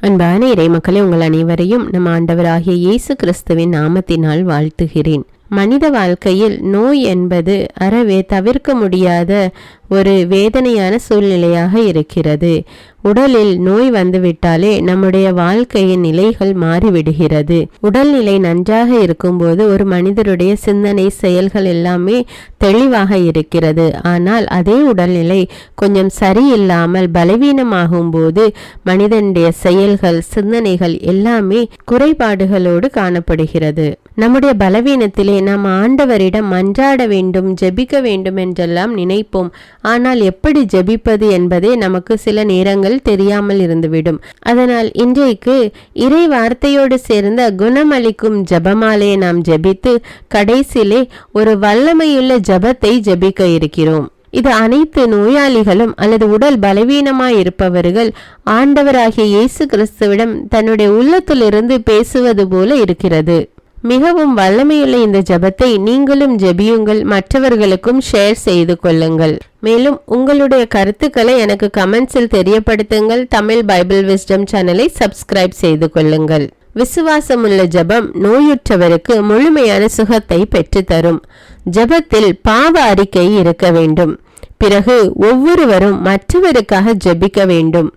அன்பான இறைமக்களே, உங்கள் அனைவரையும் நம் ஆண்டவராகிய இயேசு கிறிஸ்துவின் நாமத்தினால் வாழ்த்துகிறேன். மனித வாழ்க்கையில் நோய் என்பது அறவே தவிர்க்க முடியாத ஒரு வேதனையான சூழ்நிலையாக இருக்கிறது. உடலில் நோய் வந்துவிட்டாலே நம்முடைய வாழ்க்கையின் நிலைகள் மாறிவிடுகிறது. உடல்நிலை நன்றாக இருக்கும்போது ஒரு மனிதருடைய சிந்தனை, செயல்கள் எல்லாமே தெளிவாக இருக்கிறது. ஆனால் அதே உடல்நிலை கொஞ்சம் சரியில்லாமல் பலவீனமாகும் போது மனிதனுடைய செயல்கள், சிந்தனைகள் எல்லாமே குறைபாடுகளோடு காணப்படுகிறது. நம்முடைய பலவீனத்திலே நாம் ஆண்டவரிடம் மன்றாட வேண்டும், ஜெபிக்க வேண்டும் என்றெல்லாம் நினைப்போம். ஆனால் எப்படி ஜெபிப்பது என்பதே நமக்கு சில நேரங்கள் தெரியாமல் இருந்துவிடும். அதனால் இன்றைக்கு இறை வார்த்தையோடு சேர்ந்த குணமளிக்கும் ஜெபமாலே நாம் ஜெபித்து கடைசியிலே ஒரு வல்லமையுள்ள ஜெபத்தை ஜெபிக்க இருக்கிறோம். இது அனைத்து நோயாளிகளும் அல்லது உடல் பலவீனமாய் இருப்பவர்கள் ஆண்டவராகிய இயேசு கிறிஸ்துவிடம் தன்னுடைய உள்ளத்திலிருந்து பேசுவது போல இருக்கிறது. மிகவும் வல்லமையுள்ள இந்த ஜெபத்தை நீங்களும் ஜெபியுங்கள், மற்றவர்களுக்கும் ஷேர் செய்து கொள்ளுங்கள். மேலும் உங்களுடைய கருத்துக்களை எனக்கு கமெண்ட்ஸில் தெரியப்படுத்துங்கள். தமிழ் பைபிள் விஸ்டம் சேனலை சப்ஸ்கிரைப் செய்து கொள்ளுங்கள். விசுவாசமுள்ள ஜெபம் நோயுற்றவருக்கு முழுமையான சுகத்தை பெற்றுத்தரும். ஜெபத்தில் பாவ அறிக்கை இருக்க வேண்டும். பிறகு ஒவ்வொருவரும் மற்றவருக்காக ஜெபிக்க வேண்டும்.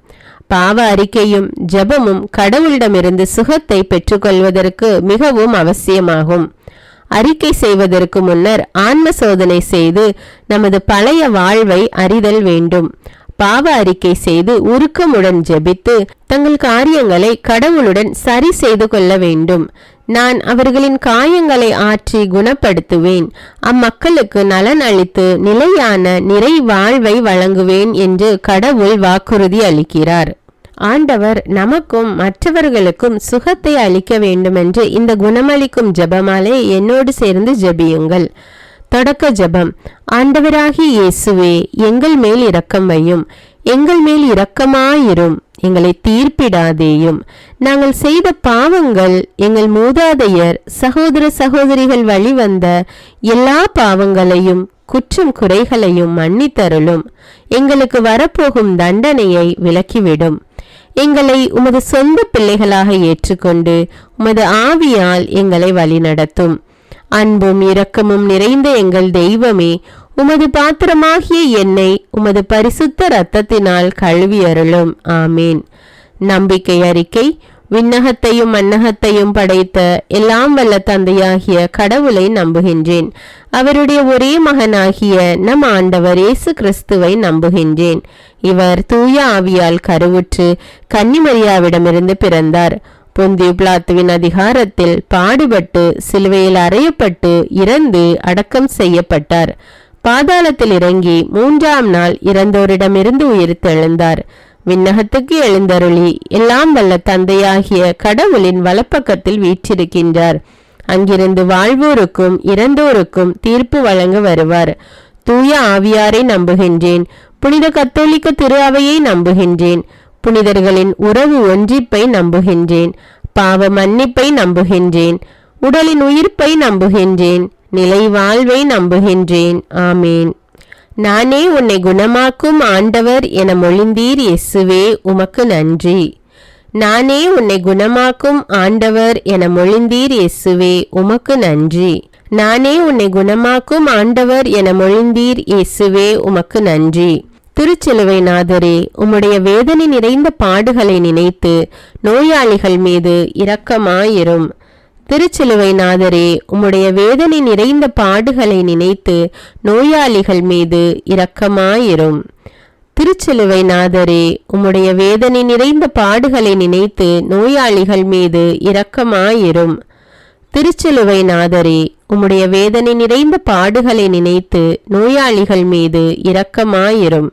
பாவ அறிக்கையும் ஜெபமும் கடவுளிடமிருந்து சுகத்தை பெற்றுக்கொள்வதற்கு மிகவும் அவசியமாகும். அறிக்கை செய்வதற்கு முன்னர் ஆன்ம சோதனை செய்து நமது பழைய வாழ்வை அறிதல் வேண்டும். பாவ அறிக்கை செய்து உருக்கமுடன் ஜெபித்து தங்கள் காரியங்களை கடவுளுடன் சரி செய்து கொள்ள வேண்டும். நான் அவர்களின் காயங்களை ஆற்றி குணப்படுத்துவேன், அம்மக்களுக்கு நலன் அளித்து நிலையான நிறை வாழ்வை வழங்குவேன் என்று கடவுள் வாக்குறுதி அளிக்கிறார். ஆண்டவர் நமக்கும் மற்றவர்களுக்கும் சுகத்தை அளிக்க வேண்டுமென்று இந்த குணமளிக்கும் ஜெபமாலே என்னோடு சேர்ந்து ஜெபியுங்கள். தொடக்க ஜெபம். ஆண்டவராகிய இயேசுவே, எங்கள் மேல் இரக்கம் வையும், எங்கள் மேல் இரக்கமாயிரும், எங்களை தீர்ப்பிடாதேயும். நாங்கள் செய்த பாவங்கள், எங்கள் மூதாதையர் சகோதர சகோதரிகள் வழிவந்த எல்லா பாவங்களையும் குற்றம் குறைகளையும் மன்னித்தருளும். எங்களுக்கு வரப்போகும் தண்டனையை விலக்கிவிடும். எங்களை உமது சொந்த பிள்ளைகளாக ஏற்றுக்கொண்டு உமது ஆவியால் எங்களை வழிநடத்தும். அன்பும் இரக்கமும் நிறைந்த எங்கள் தெய்வமே, உமது பாத்திரமாகிய என்னை உமது பரிசுத்த இரத்தத்தினால் கழுவி அருளும். ஆமேன். நம்பிக்கை அறிக்கை. விண்ணகத்தையும் மண்ணகத்தையும் படைத்த எல்லாம் வல்ல தந்தையாகிய கடவுளை நம்புகின்றேன். அவருடைய ஒரே மகனாகிய நம் ஆண்டவர் இயேசு கிறிஸ்துவை நம்புகின்றேன். இவர் தூய ஆவியால் கருவுற்று கன்னிமரியாவிடமிருந்து பிறந்தார். பொந்தியு பிலாத்துவின் அதிகாரத்தில் பாடுபட்டு சிலுவையில் அறையப்பட்டு இறந்து அடக்கம் செய்யப்பட்டார். பாதாளத்தில் இறங்கி 3ஆம் நாள் இறந்தோரிடமிருந்து உயிர்த்தெழுந்தார். விண்ணகத்துக்கு எழுந்தருளி எல்லாம் வல்ல தந்தையாகிய கடவுளின் வலப்பக்கத்தில் வீற்றிருக்கின்றார். அங்கிருந்து வாழ்வோருக்கும் இறந்தோருக்கும் தீர்ப்பு வழங்க வருவார். தூய ஆவியாரை நம்புகின்றேன். புனித கத்தோலிக்க திரு அவையை நம்புகின்றேன். புனிதர்களின் உறவு ஒன்றிப்பை நம்புகின்றேன். பாவ மன்னிப்பை நம்புகின்றேன். உடலின் உயிர்ப்பை நம்புகின்றேன். நிலை வாழ்வை நம்புகின்றேன். ஆமேன். நானே உன்னை குணமாக்கும் ஆண்டவர் என மொழிந்தீர் இயேசுவே, உமக்கு நன்றி. நானே உன்னை குணமாக்கும் ஆண்டவர் என மொழிந்தீர் இயேசுவே, உமக்கு நன்றி. நானே உன்னை குணமாக்கும் ஆண்டவர் என மொழிந்தீர் இயேசுவே, உமக்கு நன்றி. திருச்சிலுவை நாதரே, உம்முடைய வேதனை நிறைந்த பாடுகளை நினைத்து நோயாளிகள் மீது இரக்கமாயிரும். திருச்சிலுவை நாதரே, உம்முடைய வேதனை நிறைந்த பாடுகளை நினைத்து நோயாளிகள் மீது இரக்கமாயிரும். திருச்சிலுவை நாதரே, உம்முடைய வேதனை நிறைந்த பாடுகளை நினைத்து நோயாளிகள் மீது இரக்கமாயிரும். திருச்சிலுவை நாதரே, உம்முடைய வேதனை நிறைந்த பாடுகளை நினைத்து நோயாளிகள் மீது இரக்கமாயிரும்.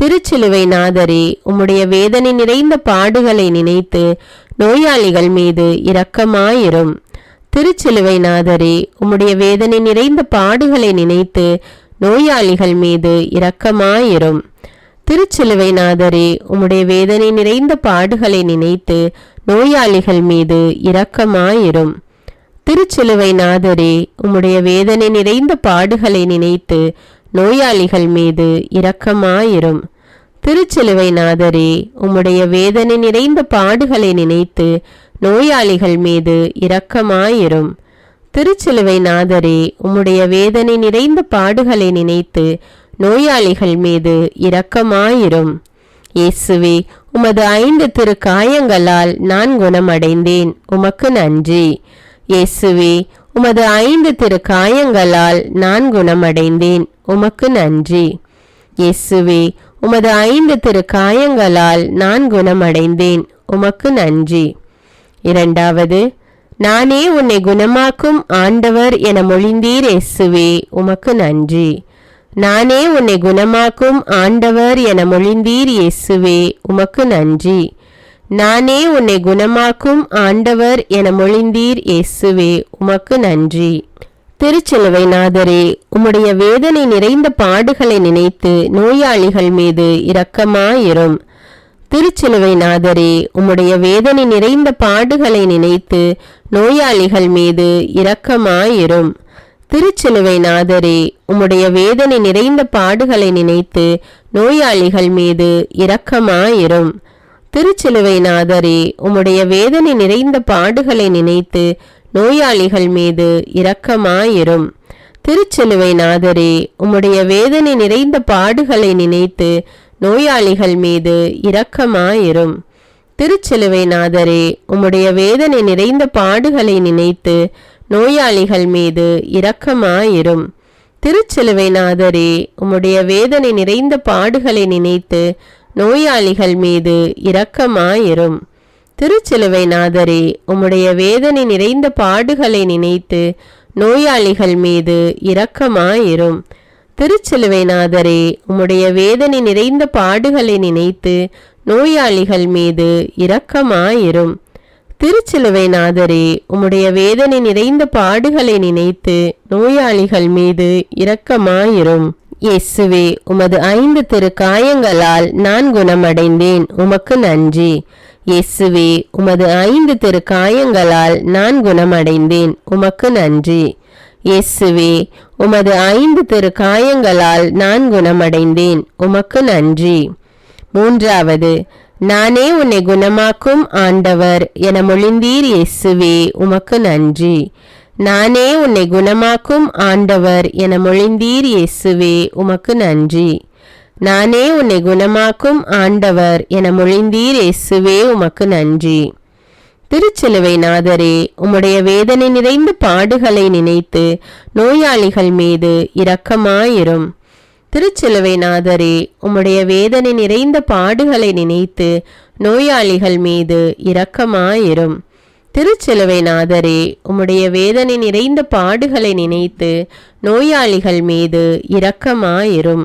திருச்சிலுவை நாதரே, உம்முடைய வேதனை நிறைந்த பாடுகளை நினைத்து நோயாளிகள் மீது இரக்கமாயிரும். திருச்சிலுவை நாதரே, உம்முடைய வேதனை நிறைந்த பாடுகளை நினைத்து நோயாளிகள் மீது இரக்கமாயிரும். திருச்சிலுவை நாதரே, உம்முடைய வேதனை நிறைந்த பாடுகளை நினைத்து நோயாளிகள் மீது இரக்கமாயிரும். திருச்சிலுவை நாதரே, உம்முடைய வேதனை நிறைந்த பாடுகளை நினைத்து நோயாளிகள் மீது இரக்கமாயிரும். திருச்சிலுவை நாதரே, உம்முடைய வேதனை நிறைந்த பாடுகளை நினைத்து நோயாளிகள் மீது இரக்கமாயிரும். திருச்சிலுவை நாதரே, உம்முடைய வேதனை நிறைந்த பாடுகளை நினைத்து நோயாளிகள் மீது இரக்கமாயிரும். இயேசுவே, உமது 5 திருக்காயங்களால் நான் குணமடைந்தேன், உமக்கு நன்றி. இயேசுவே, உமது 5 திருக்காயங்களால் நான் குணமடைந்தேன், உமக்கு நன்றி. இயேசுவே, உமது 5 திருக்காயங்களால் நான் குணமடைந்தேன், உமக்கு நன்றி. இரண்டாவது, நானே உன்னை குணமாக்கும் ஆண்டவர் என மொழிந்தீர் இயேசுவே, உமக்கு நன்றி. நானே உன்னை குணமாக்கும் ஆண்டவர் என மொழிந்தீர் இயேசுவே, உமக்கு நன்றி. நானே உன்னை குணமாக்கும் ஆண்டவர் என மொழிந்தீர் இயேசுவே, உமக்கு நன்றி. திருச்சிலுவை நாதரே, உம்முடைய வேதனை நிறைந்த பாடுகளை நினைத்து நோயாளிகள் மீது இரக்கமாயிரும். திருச்சிலுவை நாதரே, உம்முடைய வேதனை நிறைந்த பாடுகளை நினைத்து நோயாளிகள் மீது இரக்கமாயிரும். திருச்சிலுவை நாதரே, உம்முடைய வேதனை நிறைந்த பாடுகளை நினைத்து நோயாளிகள் மீது இரக்கமாயிரும். திருச்சிலுவை நாதரே, உம்முடைய வேதனை நிறைந்த பாடுகளை நினைத்து நோயாளிகள் மீது இரக்கமாயிரும். திருச்சிலுவை நாதரே, உம்முடைய வேதனை நிறைந்த பாடுகளை நினைத்து நோயாளிகள் மீது இரக்கமாயிரும். திருச்சிலுவை நாதரே, உம்முடைய வேதனை நிறைந்த பாடுகளை நினைத்து நோயாளிகள் மீது இரக்கமாயிரும். திருச்சிலுவை நாதரே, உம்முடைய வேதனை நிறைந்த பாடுகளை நினைத்து நோயாளிகள் மீது இரக்கமாயிரும். திருச்சிலுவை நாதரே, உம்முடைய வேதனை நிறைந்த பாடுகளை நினைத்து நோயாளிகள் மீது இரக்கமாயிரும். திருச்சிலுவை நாதரே, உம்முடைய வேதனை நிறைந்த பாடுகளை நினைத்து நோயாளிகள் மீது இரக்கமாயிரும். திருச்சிலுவை நாதரே, உம்முடைய வேதனை நிறைந்த பாடுகளை நினைத்து நோயாளிகள் மீது இரக்கமாயிரும். இயேசுவே, உமது 5 திருக்காயங்களால் நான் குணமடைந்தேன், உமக்கு நன்றி. இயேசுவே, உமது 5 திருக்காயங்களால் நான் குணமடைந்தேன், உமக்கு நன்றி. இயேசுவே, உமது 5 திருக்காயங்களால் நான் குணமடைந்தேன், உமக்கு நன்றி. மூன்றாவது, நானே உன்னை குணமாக்கும் ஆண்டவர் என மொழிந்தீர் இயேசுவே, உமக்கு நன்றி. நானே உன்னை குணமாக்கும் ஆண்டவர் என மொழிந்தீர் இயேசுவே, உமக்கு நன்றி. நானே உன்னை குணமாக்கும் ஆண்டவர் என மொழிந்தீர் இயேசுவே, உமக்கு நன்றி. திருச்சிலுவை நாதரே, உம்முடைய வேதனை நிறைந்த பாடுகளை நினைத்து நோயாளிகள் மீது இரக்கமாயிரும். திருச்சிலுவை நாதரே, உம்முடைய வேதனை நிறைந்த பாடுகளை நினைத்து நோயாளிகள் மீது இரக்கமாயிரும். திருச்சிலுவை நாதரே, உம்முடைய வேதனை நிறைந்த பாடுகளை நினைத்து நோயாளிகள் மீது இரக்கமாயிரும்.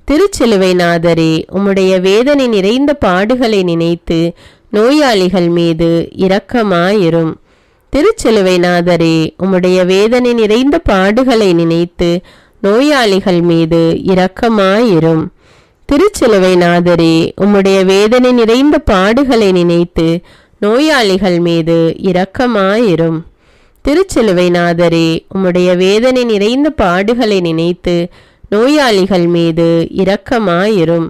திருச்சிலுவை நாதரே, உம்முடைய வேதனை நிறைந்த பாடுகளை நினைத்து நோயாளிகள் மீது இரக்கமாயிரும். திருச்சிலுவை நாதரே, உம்முடைய வேதனை நிறைந்த பாடுகளை நினைத்து நோயாளிகள் மீது இரக்கமாயிரும். திருச்சிலுவை நாதரே, உம்முடைய வேதனை நிறைந்த பாடுகளை நினைத்து நோயாளிகள் மீது இரக்கமாயிரும். திருச்சிலுவை நாதரே, உம்முடைய வேதனை நிறைந்த பாடுகளை நினைத்து நோயாளிகள் மீது இரக்கமாயிரும்.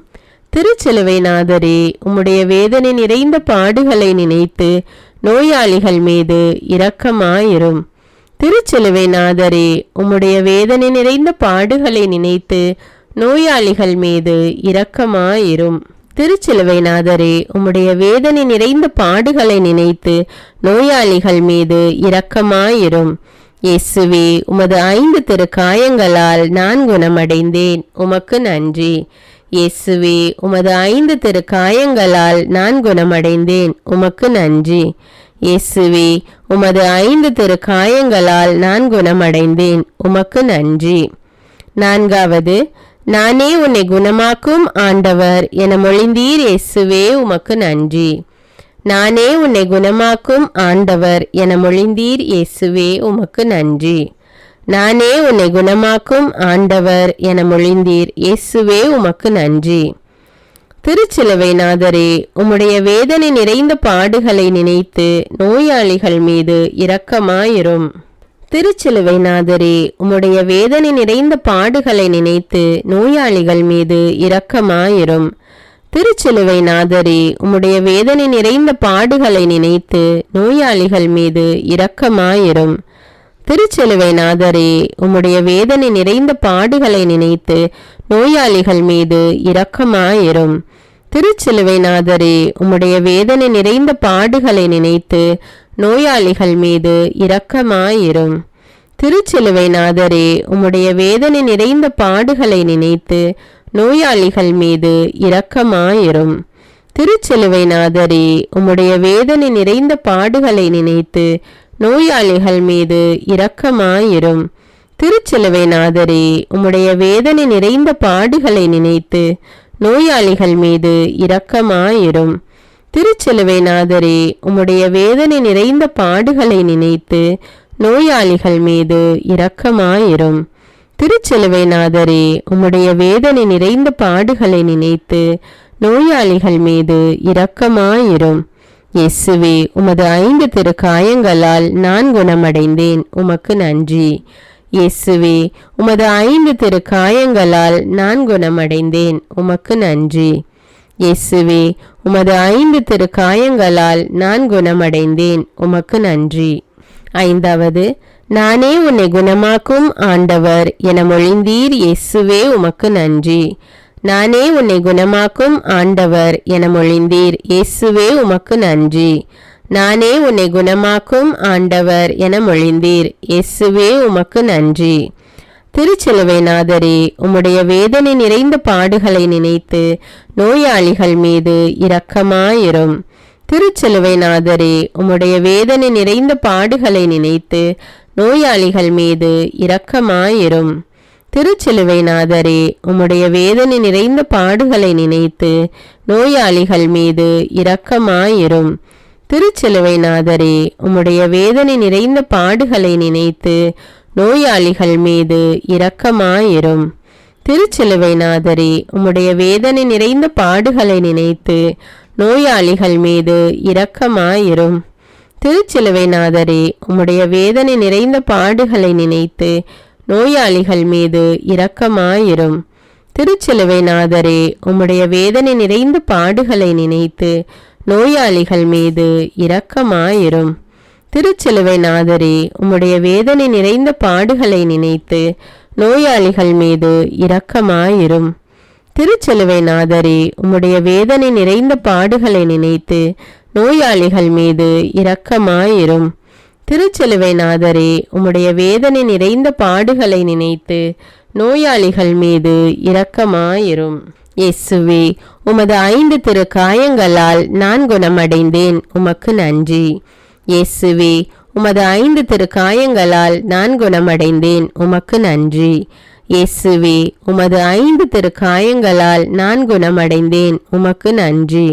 திருச்சிலுவை நாதரே, உம்முடைய வேதனை நிறைந்த பாடுகளை நினைத்து நோயாளிகள் மீது இரக்கமாயிரும். திருச்சிலுவை நாதரே, உம்முடைய வேதனை நிறைந்த பாடுகளை நினைத்து நோயாளிகள் மீது இரக்கமாயிரும். திருச்சிலுவை நாதரே, உம்முடைய வேதனை நிறைந்த பாடுகளை நினைத்து நோயாளிகள் மீது இரக்கமாயிரும். இயேசுவே, உமது 5 திருக்காயங்களால் நான் குணமடைந்தேன், உமக்கு நன்றி. இயேசுவே, உமது 5 திருக்காயங்களால் நான் குணமடைந்தேன், உமக்கு நன்றி. இயேசுவே, உமது 5 திருக்காயங்களால் நான் குணமடைந்தேன், உமக்கு நன்றி. நான்காவது, நானே உன்னை குணமாக்கும் ஆண்டவர் என மொழிந்தீர் இயேசுவே, உமக்கு நன்றி. நானே உன்னை குணமாக்கும் ஆண்டவர் என மொழிந்தீர் இயேசுவே, உமக்கு நன்றி. நானே உன்னை குணமாக்கும் ஆண்டவர் என மொழிந்தீர் இயேசுவே, உமக்கு நன்றி. திருச்சிலுவை நாதரே, உம்முடைய வேதனை நிறைந்த பாடுகளை நினைத்து நோயாளிகள் மீது இரக்கமாயிரும். திருச்சிலுவை நாதரே, உம்முடைய வேதனை நிறைந்த பாடுகளை நினைத்து நோயாளிகள் மீது இரக்கமாயிரும். திருச்சிலுவை நாதரே, உம்முடைய வேதனை நிறைந்த பாடுகளை நினைத்து நோயாளிகள் மீது இரக்கமாயிரும். திருச்சிலுவை நாதரே, உம்முடைய வேதனை நிறைந்த பாடுகளை நினைத்து நோயாளிகள் மீது இரக்கமாயிரும். திருச்சிலுவை நாதரே, உம்முடைய வேதனை நிறைந்த பாடுகளை நினைத்து நோயாளிகள் மீது இரக்கமாயிரும். திருச்சிலுவை நாதரே, உம்முடைய வேதனை நிறைந்த பாடுகளை நினைத்து நோயாளிகள் மீது இரக்கமாயிரும். திருச்சிலுவை நாதரே, உம்முடைய வேதனை நிறைந்த பாடுகளை நினைத்து நோயாளிகள் மீது இரக்கமாயிரும். திருச்சிலுவை நாதரே, உம்முடைய வேதனை நிறைந்த பாடுகளை நினைத்து நோயாளிகள் மீது இரக்கமாயிரும். திருச்சிலுவை நாதரே, உம்முடைய வேதனை நிறைந்த பாடுகளை நினைத்து நோயாளிகள் மீது இரக்கமாயிரும். திருச்சிலுவை நாதரே, உம்முடைய வேதனை நிறைந்த பாடுகளை நினைத்து நோயாளிகள் மீது இரக்கமாயிரும். இயேசுவே, உமது 5 திருக்காயங்களால் நான் குணமடைந்தேன், உமக்கு நன்றி. இயேசுவே, உமது 5 திருக்காயங்களால் நான் குணமடைந்தேன், உமக்கு நன்றி. இயேசுவே, உமது 5 திருக்காயங்களால் நான் குணமடைந்தேன், உமக்கு நன்றி. 5வது, நானே உன்னை குணமாக்கும் ஆண்டவர் என மொழிந்தீர், இயேசுவே உமக்கு நன்றி. நானே உன்னை குணமாக்கும் ஆண்டவர் என மொழிந்தீர், இயேசுவே உமக்கு நன்றி. நானே உன்னை குணமாக்கும் ஆண்டவர் என மொழிந்தீர், இயேசுவே உமக்கு நன்றி. திருச்சிலுவை நாதரே, உம்முடைய வேதனை நிறைந்த பாடுகளை நினைத்து நோயாளிகள் மீது இரக்கமாயிரும். திருச்சிலுவை நாதரே, உம்முடைய வேதனை நிறைந்த பாடுகளை நினைத்து நோயாளிகள் மீது இரக்கமாயிரும். திருச்சிலுவை நாதரே, உம்முடைய வேதனை நிறைந்த பாடுகளை நினைத்து நோயாளிகள் மீது இரக்கமாயிரும். திருச்சிலுவை நாதரே, உம்முடைய வேதனை நிறைந்த பாடுகளை நினைத்து நோயாளிகள் மீது இரக்கமாயிரும். திருச்சிலுவை நாதரே, உம்முடைய வேதனை நிறைந்த பாடுகளை நினைத்து நோயாளிகள் மீது இரக்கமாயிரும். திருச்சிலுவை நாதரே, உம்முடைய வேதனை நிறைந்த பாடுகளை நினைத்து நோயாளிகள் மீது இரக்கமாயிரும். திருச்சிலுவை நாதரே, உம்முடைய வேதனை நிறைந்த பாடுகளை நினைத்து நோயாளிகள் மீது இரக்கமாயிரும். திருச்சிலுவை நாதரே, உம்முடைய வேதனை நிறைந்த பாடுகளை நினைத்து நோயாளிகள் மீது இரக்கமாயிரும். திருச்சிலுவை நாதரே, உம்முடைய வேதனை நிறைந்த பாடுகளை நினைத்து நோயாளிகள் மீது இரக்கமாயிரும். திருச்சிலுவை நாதரே, உம்முடைய வேதனை நிறைந்த பாடுகளை நினைத்து நோயாளிகள் மீது இரக்கமாயிரும். இயேசுவே, உமது 5 திருக்காயங்களால் நான் குணமடைந்தேன், உமக்கு நன்றி. இயேசுவே, உமது 5 திருக்காயங்களால் நான் குணமடைந்தேன், உமக்கு நன்றி. இயேசுவே, உமது 5 திருக்காயங்களால் நான் குணமடைந்தேன், உமக்கு நன்றி.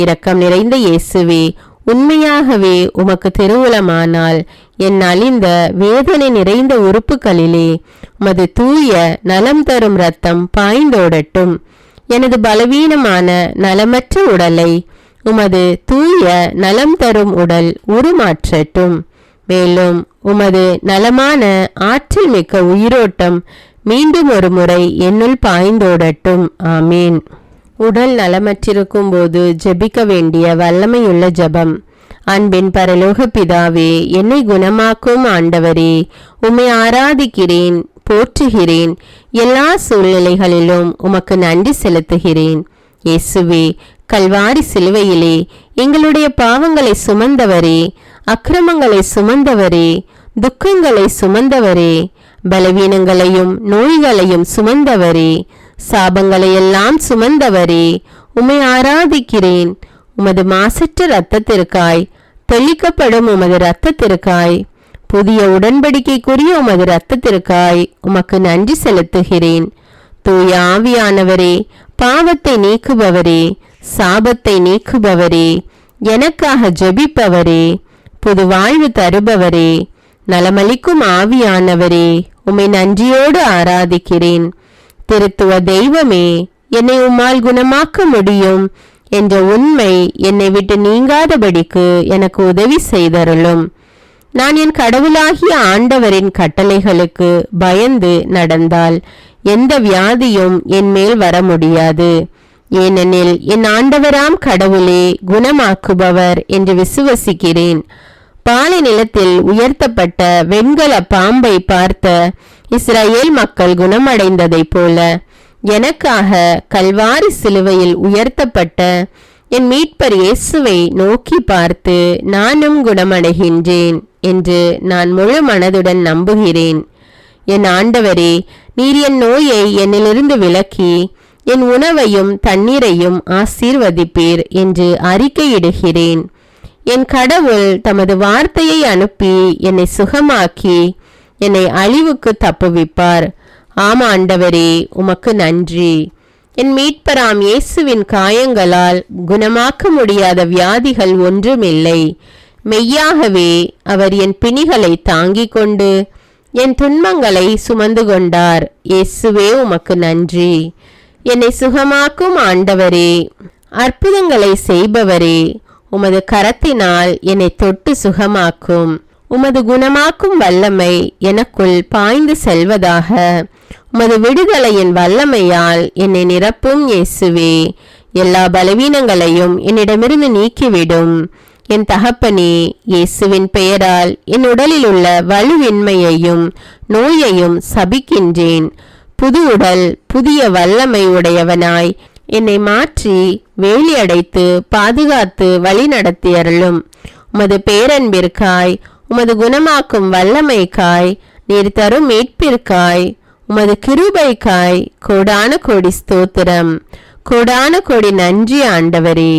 இரக்கம் நிறைந்த இயேசுவே, உண்மையாகவே உமக்கு திருவுளமானால் என் அழிந்த வேதனை நிறைந்த உறுப்புகளிலே உமது தூய நலம் தரும் இரத்தம் பாய்ந்தோடட்டும். எனது பலவீனமான நலமற்ற உடலை உமது தூய நலம் தரும் உடல் உருமாற்றட்டும். மேலும் உமது நலமான ஆற்றல் மிக்க உயிரோட்டம் மீண்டும் ஒரு முறை என்னுள் பாய்ந்தோடட்டும். ஆமீன். உடல் நலமற்றிருக்கும் போது ஜெபிக்க வேண்டிய வல்லமையுள்ள ஜெபம். அன்பின் பரலோக பிதாவே, என்னை குணமாக்கும் ஆண்டவரே, உம்மை ஆராதிக்கிறேன், போற்றுகிறேன். எல்லா சூழ்நிலைகளிலும் உமக்கு நன்றி செலுத்துகிறேன். இயேசுவே, கல்வாரி சிலுவையிலே எங்களுடைய பாவங்களை சுமந்தவரே, அக்கிரமங்களை சுமந்தவரே, துக்கங்களை சுமந்தவரே, பலவீனங்களையும் நோய்களையும் சுமந்தவரே, சாபங்களையெல்லாம் சுமந்தவரே, உம்மை ஆராதிக்கிறேன். உமது மாசற்ற இரத்தத்திற்காய், தெளிக்கப்படும் உமது இரத்தத்திற்காய், புதிய உடன்படிக்கைக்குரிய உமது இரத்தத்திற்காய் உமக்கு நன்றி செலுத்துகிறேன். தூய ஆவியானவரே, பாவத்தை நீக்குபவரே, சாபத்தை நீக்குபவரே, எனக்காக ஜெபிப்பவரே, புது வாழ்வு தருபவரே, நலமளிக்கும் ஆவியானவரே, உம்மை நன்றியோடு ஆராதிக்கிறேன். திருத்துவ தெய்வமே, என்னை உம்மால் குணமாக்க முடியும் என்ற உண்மை என்னை விட்டு நீங்காதபடிக்கு எனக்கு உதவி செய்தருளும். நான் என் கடவுளாகிய ஆண்டவரின் கட்டளைகளுக்கு பயந்து நடந்தால் எந்த வியாதியும் என் மேல் வர முடியாது. ஏனெனில் என் ஆண்டவராம் கடவுளே குணமாக்குபவர் என்று விசுவசிக்கிறேன். பாலை நிலத்தில் உயர்த்தப்பட்ட வெண்கல பாம்பை பார்த்த இஸ்ரவேல் மக்கள் குணமடைந்ததைப் போல எனக்காக கல்வாரி சிலுவையில் உயர்த்தப்பட்ட என் மீட்பர் இயேசுவை நோக்கி பார்த்து நானும் குணமடைகின்றேன் என்று நான் முழு மனதுடன் நம்புகிறேன். என் ஆண்டவரே, நீர் என் நோயை என்னிலிருந்து விலக்கி என் உணவையும் தண்ணீரையும் ஆசீர்வதிப்பீர் என்று அறிக்கையிடுகிறேன். என் கடவுள் தமது வார்த்தையை அனுப்பி என்னை சுகமாக்கி என்னை அழிவுக்கு தப்புவிப்பார். ஆம் ஆண்டவரே, உமக்கு நன்றி. என் மீட்பராம் இயேசுவின் காயங்களால் குணமாக்க முடியாத வியாதிகள் ஒன்றுமில்லை. மெய்யாகவே அவர் என் பிணிகளை தாங்கிக் கொண்டு என் துன்பங்களை சுமந்து கொண்டார். இயேசுவே, உமக்கு நன்றி. என்னை சுகமாக்கும் ஆண்டவரே, அற்புதங்களை செய்பவரே, உமது கரத்தினால் என்னை தொட்டு சுகமாக்கும். உமது குணமாக்கும் வல்லமை எனக்குள் பாய்ந்து செல்வதாக. உமது விடுதலையின் வல்லமையால் என்னை நிரப்பும் இயேசுவே. எல்லா பலவீனங்களையும் என்னிடமிருந்து நீக்கிவிடும். என் தகப்பனே, இயேசுவின் பெயரால் என் உடலில் உள்ள வலுவின்மையையும் நோயையும் சபிக்கின்றேன். புது உடல், புதிய வல்லமை உடையவனாய் என்னை மாற்றி வேலி அடைத்து பாதுகாத்து வழி நடத்தியருளும். உமது பேரன்பிற்காய், உமது குணமாக்கும் வல்லமைக்காய், நீர் தரும் மீட்பிற்காய், உமது கிருபைக்காய் கோடான கோடி ஸ்தோத்திரம். கோடான கோடி நன்றி ஆண்டவரே.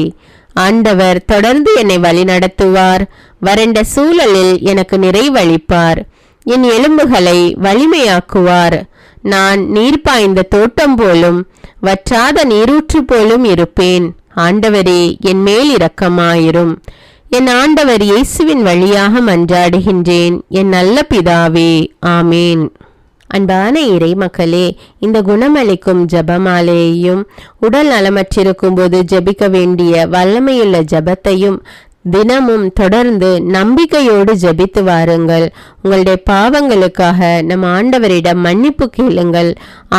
ஆண்டவர் தொடர்ந்து என்னை வழி நடத்துவார். வறண்ட சூழலில் எனக்கு நிறைவளிப்பார். என் எலும்புகளை வலிமையாக்குவார். நான் நீர் பாய்ந்த தோட்டம் போலும் வற்றாத நீரூற்று போலும் இருப்பேன். ஆண்டவரே, என் மேல் இரக்கமாயிரும். என் ஆண்டவர் இயேசுவின் வழியாக மன்றாடுகின்றேன், என் நல்ல பிதாவே. ஆமேன். அன்பான இறை மக்களே, இந்த குணமளிக்கும் ஜபமாலையையும் உடல் நலமற்றிருக்கும் போது ஜபிக்க வேண்டிய வல்லமையுள்ள ஜபத்தையும் தினமும் தொடர்ந்து நம்பிக்கையோடு ஜபித்து வாருங்கள். உங்களுடைய பாவங்களுக்காக நம் ஆண்டவரிடம் மன்னிப்பு கேளுங்கள்.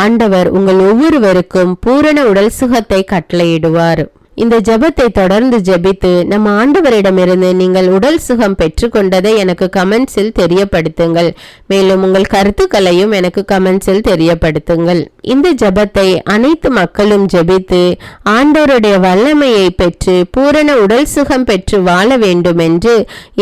ஆண்டவர் உங்கள் ஒவ்வொருவருக்கும் பூரண உடல் சுகத்தை கட்டளையிடுவார். இந்த ஜபத்தை தொடர்ந்து ஜபித்து நம் ஆண்டவரிடமிருந்து நீங்கள் உடல் சுகம் பெற்றுக்கொண்டதை எனக்கு கமெண்ட்ஸில் தெரியப்படுத்துங்கள். மேலும் உங்கள் கருத்துக்களையும் எனக்கு கமெண்ட்ஸில் தெரியப்படுத்துங்கள். இந்த ஜபத்தை அனைத்து மக்களும் ஜபித்து ஆண்டவருடைய வல்லமையை பெற்று பூரண உடல் சுகம் பெற்று வாழ வேண்டும் என்று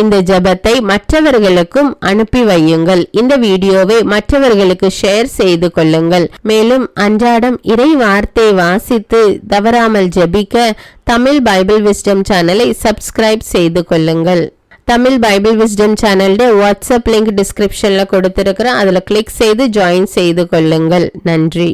இந்த ஜபத்தை மற்றவர்களுக்கும் அனுப்பி வையுங்கள். இந்த வீடியோவை மற்றவர்களுக்கு ஷேர் செய்து கொள்ளுங்கள். மேலும் அன்றாடம் இறை வார்த்தை வாசித்து தவறாமல் ஜபிக்க தமிழ் பைபிள் விஸ்டம் சேனலை சப்ஸ்கிரைப் செய்து கொள்ளுங்கள். தமிழ் பைபிள் விஸ்டம் சேனலுடைய வாட்ஸ்அப் லிங்க் டிஸ்கிரிப்ஷன்ல கொடுத்திருக்கிறேன். அதில் கிளிக் செய்து ஜாயின் செய்து கொள்ளுங்கள். நன்றி.